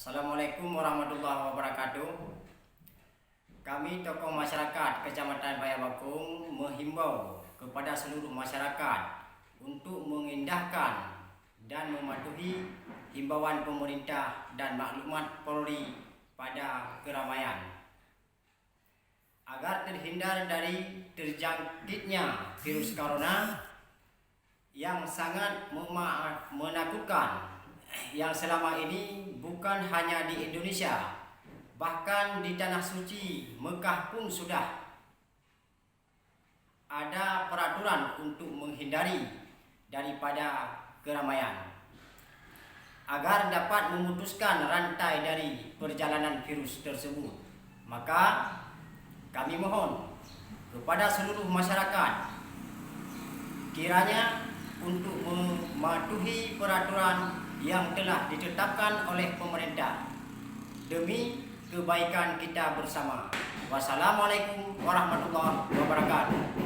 Assalamualaikum warahmatullahi wabarakatuh. Kami tokoh masyarakat Kecamatan Bayabakung menghimbau kepada seluruh masyarakat untuk mengindahkan dan mematuhi himbauan pemerintah dan maklumat Polri pada keramaian agar terhindar dari terjangkitnya virus corona yang sangat menakutkan, yang selama ini bukan hanya di Indonesia, bahkan di tanah suci Mekah pun sudah ada peraturan untuk menghindari daripada keramaian agar dapat memutuskan rantai dari perjalanan virus tersebut. Maka kami mohon kepada seluruh masyarakat kiranya untuk mematuhi peraturan yang telah ditetapkan oleh pemerintah demi kebaikan kita bersama. Wassalamualaikum warahmatullahi wabarakatuh.